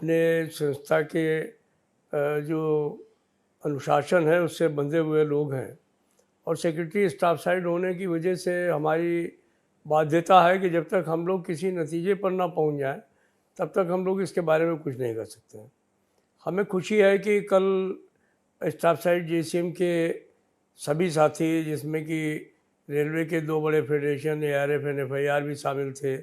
अपने संस्था के जो अनुशासन है उससे बंधे हुए लोग हैं और सेक्रेटरी स्टाफ साइड होने की वजह से हमारी बाध्यता है कि जब तक हम लोग किसी नतीजे पर ना पहुंच जाएं तब तक हम लोग इसके बारे में कुछ नहीं कर सकते हैं। हमें खुशी है कि कल स्टाफ साइड जेसीएम के सभी साथी, जिसमें कि रेलवे के 2 बड़े फेडरेशन एआरएफ एंड एफआईआर भी शामिल थे,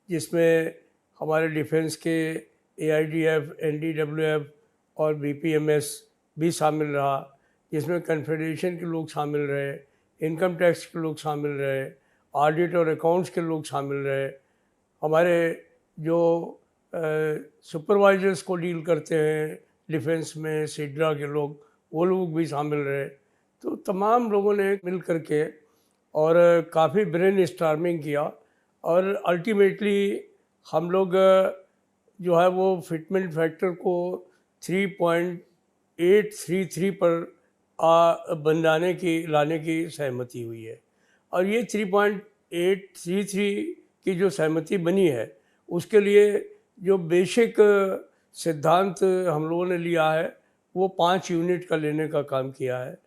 जिसमें हमारे डिफेंस के एआईडीएफ, एनडीडब्ल्यूएफ और बीपीएमएस भी शामिल रहा, जिसमें कन्फेडरेशन के लोग शामिल रहे, इनकम टैक्स के लोग शामिल रहे, ऑडिट और अकाउंट्स के लोग शामिल रहे, हमारे जो सुपरवाइजर्स को डील करते हैं डिफेंस में सिड्रा के लोग, वो लोग भी शामिल रहे। तो तमाम लोगों ने मिल करके और काफ़ी ब्रेन स्टॉर्मिंग किया और अल्टीमेटली हम लोग जो है वो फिटमेंट फैक्टर को 3.833 पर लाने की सहमति हुई है। और ये 3.833 की जो सहमति बनी है उसके लिए जो बेसिक सिद्धांत हम लोगों ने लिया है वो 5 यूनिट का लेने का काम किया है।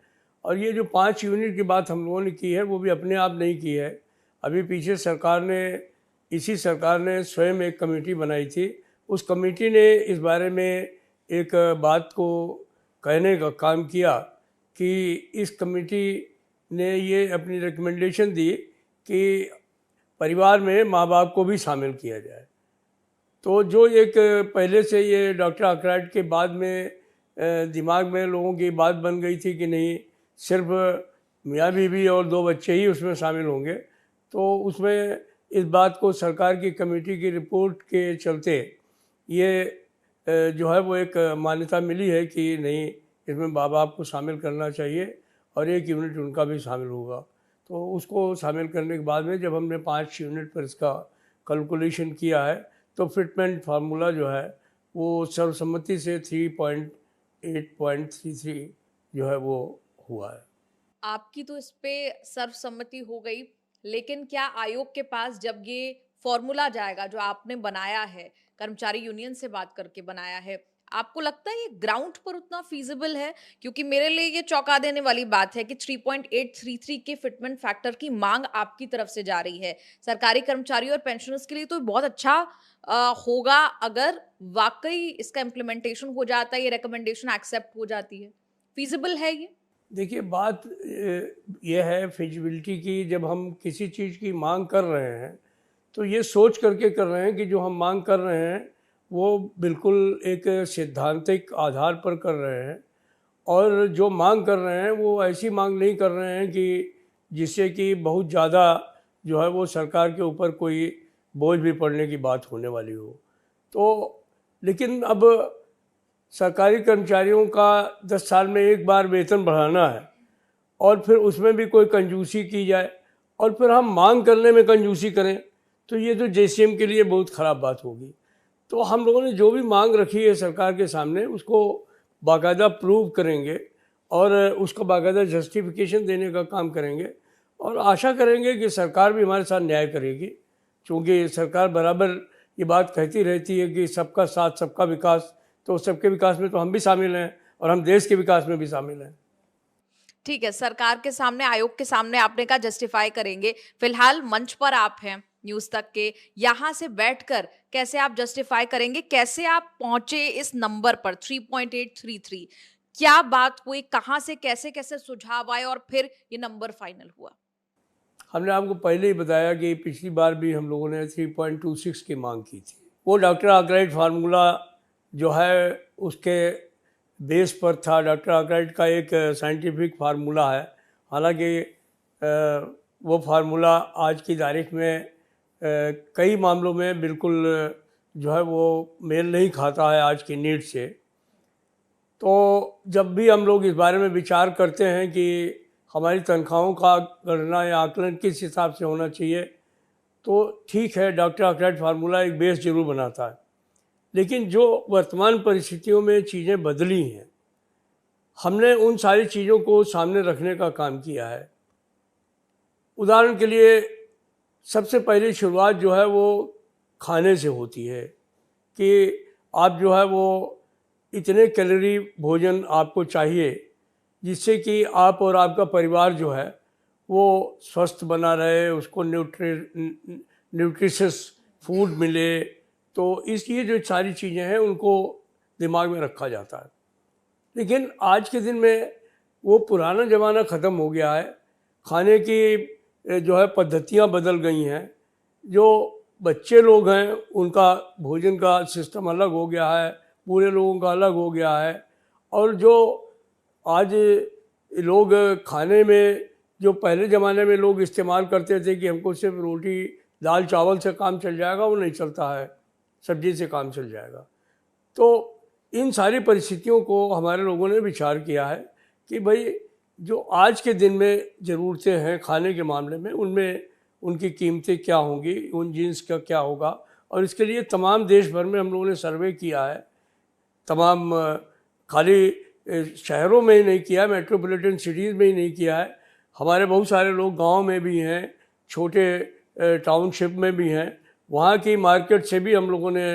और ये जो 5 यूनिट की बात हम लोगों ने की है वो भी अपने आप नहीं की है। अभी पीछे इसी सरकार ने स्वयं एक कमेटी बनाई थी। उस कमेटी ने इस बारे में एक बात को कहने का काम किया कि इस कमेटी ने ये अपनी रिकमेंडेशन दी कि परिवार में माँ बाप को भी शामिल किया जाए। तो जो एक पहले से ये डॉक्टर आर्कराइट के बाद में दिमाग में लोगों की बात बन गई थी कि नहीं, सिर्फ मियाँ बीवी और 2 बच्चे ही उसमें शामिल होंगे, तो उसमें इस बात को सरकार की कमेटी की रिपोर्ट के चलते ये जो है वो एक मान्यता मिली है कि नहीं, इसमें माँ बाप को शामिल करना चाहिए और 1 यूनिट उनका भी शामिल होगा। तो उसको शामिल करने के बाद में जब हमने 5 यूनिट पर इसका कैलकुलेशन किया है तो फिटमेंट फार्मूला जो है वो सर्वसम्मति से 3.833 जो है वो हुआ है। आपकी तो इस पे सर्वसम्मति हो गई, लेकिन क्या आयोग के पास जब ये फॉर्मूला जाएगा जो आपने बनाया है, कर्मचारी यूनियन से बात करके बनाया है, आपको लगता है ये ग्राउंड पर उतना फीजिबल है? क्योंकि मेरे लिए ये चौंका देने वाली बात है कि 3.833 के फिटमेंट फैक्टर की मांग आपकी तरफ से जा रही है। सरकारी कर्मचारी और पेंशनर्स के लिए तो बहुत अच्छा होगा अगर वाकई इसका इम्प्लीमेंटेशन हो जाता है, ये रिकमेंडेशन एक्सेप्ट हो जाती है। फीजिबल है ये? देखिए, बात यह है फिजिबिलिटी की। जब हम किसी चीज़ की मांग कर रहे हैं तो ये सोच करके कर रहे हैं कि जो हम मांग कर रहे हैं वो बिल्कुल एक सैद्धांतिक आधार पर कर रहे हैं, और जो मांग कर रहे हैं वो ऐसी मांग नहीं कर रहे हैं कि जिससे कि बहुत ज़्यादा जो है वो सरकार के ऊपर कोई बोझ भी पड़ने की बात होने वाली हो। तो लेकिन अब सरकारी कर्मचारियों का 10 साल में एक बार वेतन बढ़ाना है और फिर उसमें भी कोई कंजूसी की जाए और फिर हम मांग करने में कंजूसी करें, तो ये तो जेसीएम के लिए बहुत ख़राब बात होगी। तो हम लोगों ने जो भी मांग रखी है सरकार के सामने उसको बाकायदा प्रूव करेंगे और उसका बाकायदा जस्टिफिकेशन देने का काम करेंगे और आशा करेंगे कि सरकार भी हमारे साथ न्याय करेगी, क्योंकि सरकार बराबर ये बात कहती रहती है कि सबका साथ सबका विकास। तो सबके विकास में तो हम भी शामिल हैं और हम देश के विकास में भी शामिल हैं। ठीक है, सरकार के सामने, आयोग के सामने आपने कहा जस्टिफाई करेंगे। फिलहाल मंच पर आप हैं न्यूज़ तक के, यहाँ से बैठकर कैसे आप जस्टिफाई करेंगे? कैसे आप पहुंचे इस नंबर पर 3.833? क्या बात हुई? कहाँ से कैसे-कैसे सुझाव आए और फिर ये नंबर फाइनल हुआ? हमने आपको पहले ही बताया कि पिछली बार भी हम लोगों ने 3.26 की मांग की थी। वो डॉक्टर आर्कराइट फार्मूला जो है उसके बेस पर था। डॉक्टर आर्कराइट का एक साइंटिफिक फार्मूला है, हालांकि वो फार्मूला आज की तारीख में कई मामलों में बिल्कुल जो है वो मेल नहीं खाता है आज की नीड से। तो जब भी हम लोग इस बारे में विचार करते हैं कि हमारी तनख्वाहों का गणना या आकलन किस हिसाब से होना चाहिए, तो ठीक है, डॉक्टर आर्कराइट फार्मूला एक बेस जरूर बनाता है, लेकिन जो वर्तमान परिस्थितियों में चीज़ें बदली हैं, हमने उन सारी चीज़ों को सामने रखने का काम किया है। उदाहरण के लिए सबसे पहली शुरुआत जो है वो खाने से होती है कि आप जो है वो इतने कैलोरी भोजन आपको चाहिए जिससे कि आप और आपका परिवार जो है वो स्वस्थ बना रहे, उसको न्यूट्रिशस फूड मिले। तो इसलिए जो सारी चीज़ें हैं उनको दिमाग में रखा जाता है। लेकिन आज के दिन में वो पुराना ज़माना ख़त्म हो गया है। खाने की जो है पद्धतियाँ बदल गई हैं। जो बच्चे लोग हैं उनका भोजन का सिस्टम अलग हो गया है, बूढ़े लोगों का अलग हो गया है। और जो आज लोग खाने में जो पहले ज़माने में लोग इस्तेमाल करते थे कि हमको सिर्फ रोटी दाल चावल से काम चल जाएगा, वो नहीं चलता है, सब्जी से काम चल जाएगा। तो इन सारी परिस्थितियों को हमारे लोगों ने विचार किया है कि भाई जो आज के दिन में ज़रूरतें हैं खाने के मामले में, उनमें उनकी कीमतें क्या होंगी, उन जीन्स का क्या होगा। और इसके लिए तमाम देश भर में हम लोगों ने सर्वे किया है। तमाम खाली शहरों में ही नहीं किया, मेट्रोपॉलिटन सिटीज़ में ही नहीं किया है। हमारे बहुत सारे लोग गांव में भी हैं, छोटे टाउनशिप में भी हैं। वहाँ की मार्केट से भी हम लोगों ने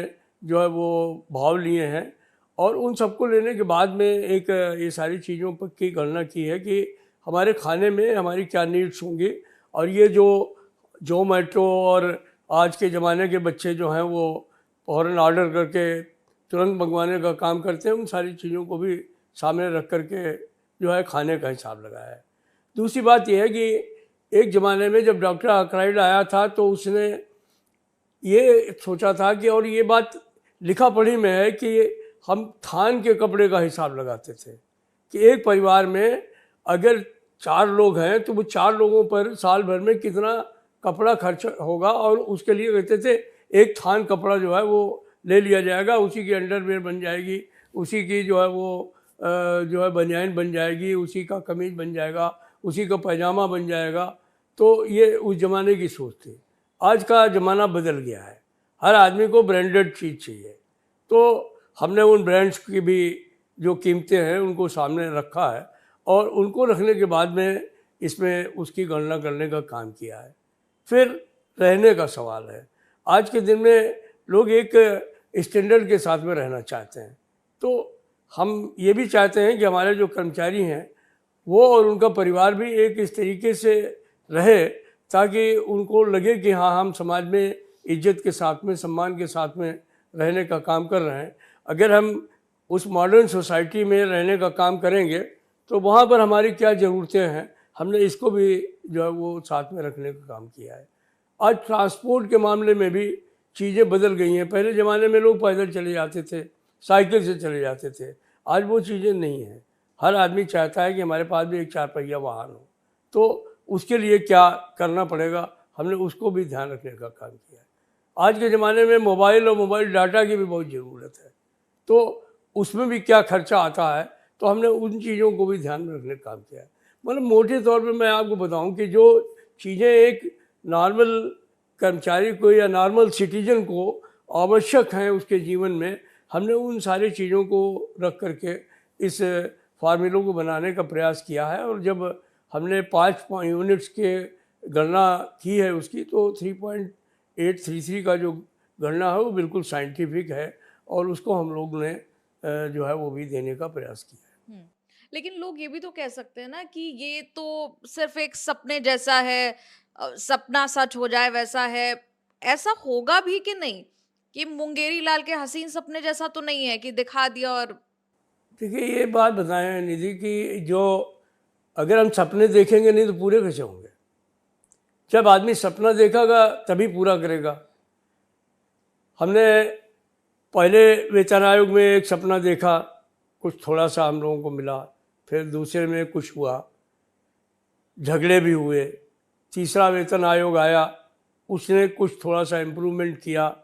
जो है वो भाव लिए हैं। और उन सबको लेने के बाद में एक ये सारी चीज़ों पर की गणना की है कि हमारे खाने में हमारी क्या नीड्स होंगी। और ये जो जोमेटो और आज के ज़माने के बच्चे जो हैं वो फ़ौरन ऑर्डर करके तुरंत मंगवाने का काम करते हैं, उन सारी चीज़ों को भी सामने रख करके जो है खाने का हिसाब लगाया है। दूसरी बात यह है कि एक ज़माने में जब डॉक्टर आर्कराइड आया था तो उसने ये सोचा था कि, और ये बात लिखा पढ़ी में है कि हम थान के कपड़े का हिसाब लगाते थे कि एक परिवार में अगर 4 लोग हैं तो वो 4 लोगों पर साल भर में कितना कपड़ा खर्च होगा। और उसके लिए कहते थे एक थान कपड़ा जो है वो ले लिया जाएगा, उसी की अंडरवेयर बन जाएगी, उसी की जो है वो जो है बनियान बन जाएगी, उसी का कमीज बन जाएगा, उसी का पैजामा बन जाएगा। तो ये उस ज़माने की सोच थी। आज का ज़माना बदल गया है, हर आदमी को ब्रांडेड चीज़ चाहिए। तो हमने उन ब्रांड्स की भी जो कीमतें हैं उनको सामने रखा है और उनको रखने के बाद में इसमें उसकी गणना करने का काम किया है। फिर रहने का सवाल है। आज के दिन में लोग एक स्टैंडर्ड के साथ में रहना चाहते हैं। तो हम ये भी चाहते हैं कि हमारे जो कर्मचारी हैं वो और उनका परिवार भी एक इस तरीके से रहे ताकि उनको लगे कि हाँ, हम समाज में इज्जत के साथ में, सम्मान के साथ में रहने का काम कर रहे हैं। अगर हम उस मॉडर्न सोसाइटी में रहने का काम करेंगे तो वहाँ पर हमारी क्या ज़रूरतें हैं, हमने इसको भी जो है वो साथ में रखने का काम किया है। आज ट्रांसपोर्ट के मामले में भी चीज़ें बदल गई हैं। पहले ज़माने में लोग पैदल चले जाते थे, साइकिल से चले जाते थे, आज वो चीज़ें नहीं हैं। हर आदमी चाहता है कि हमारे पास भी एक 4 पहिया वाहन हो। तो उसके लिए क्या करना पड़ेगा, हमने उसको भी ध्यान रखने का काम किया है। आज के ज़माने में मोबाइल और मोबाइल डाटा की भी बहुत ज़रूरत है, तो उसमें भी क्या खर्चा आता है, तो हमने उन चीज़ों को भी ध्यान में रखने का काम किया है। मतलब मोटे तौर पे मैं आपको बताऊं कि जो चीज़ें एक नॉर्मल कर्मचारी को या नॉर्मल सिटीजन को आवश्यक हैं उसके जीवन में, हमने उन सारी चीज़ों को रख करके इस फार्मूलों को बनाने का प्रयास किया है। और जब हमने 5 यूनिट्स के गणना की है उसकी, तो 3.833 का जो गणना है वो बिल्कुल साइंटिफिक है और उसको हम लोग ने जो है वो भी देने का प्रयास किया है। लेकिन लोग ये भी तो कह सकते हैं ना कि ये तो सिर्फ एक सपने जैसा है, सपना सच हो जाए वैसा है। ऐसा होगा भी कि नहीं, कि मुंगेरी लाल के हसीन सपने जैसा तो नहीं है कि दिखा दिया और। देखिए ये बात बताएं निधि कि जो अगर हम सपने देखेंगे नहीं तो पूरे कैसे होंगे। जब आदमी सपना देखेगा तभी पूरा करेगा। हमने पहले वेतन आयोग में एक सपना देखा, कुछ थोड़ा सा हम लोगों को मिला, फिर दूसरे में कुछ हुआ, झगड़े भी हुए। तीसरा वेतन आयोग आया, उसने कुछ थोड़ा सा इम्प्रूवमेंट किया।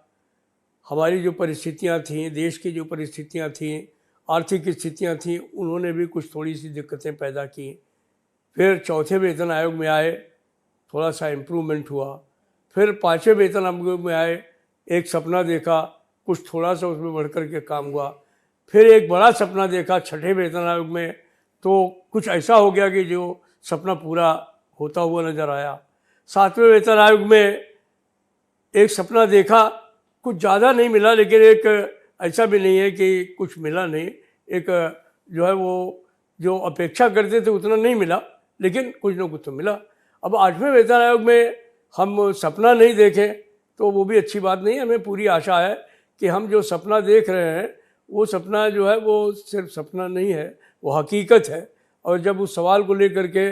हमारी जो परिस्थितियां थीं, देश की जो परिस्थितियां थीं, आर्थिक स्थितियां थीं, उन्होंने भी कुछ थोड़ी सी दिक्कतें पैदा की। फिर चौथे वेतन आयोग में आए, थोड़ा सा इम्प्रूवमेंट हुआ। फिर 5वें वेतन आयोग में आए, एक सपना देखा, कुछ थोड़ा सा उसमें बढ़ कर के काम हुआ। फिर एक बड़ा सपना देखा 6ठे वेतन आयोग में, तो कुछ ऐसा हो गया कि जो सपना पूरा होता हुआ नज़र आया। 7वें वेतन आयोग में एक सपना देखा, कुछ ज़्यादा नहीं मिला लेकिन एक ऐसा भी नहीं है कि कुछ मिला नहीं। एक जो है वो जो अपेक्षा करते थे उतना नहीं मिला, लेकिन कुछ ना कुछ तो मिला। अब 8वें वेतन आयोग में हम सपना नहीं देखें तो वो भी अच्छी बात नहीं है। हमें पूरी आशा है कि हम जो सपना देख रहे हैं वो सपना जो है वो सिर्फ सपना नहीं है, वो हकीकत है। और जब उस सवाल को लेकर के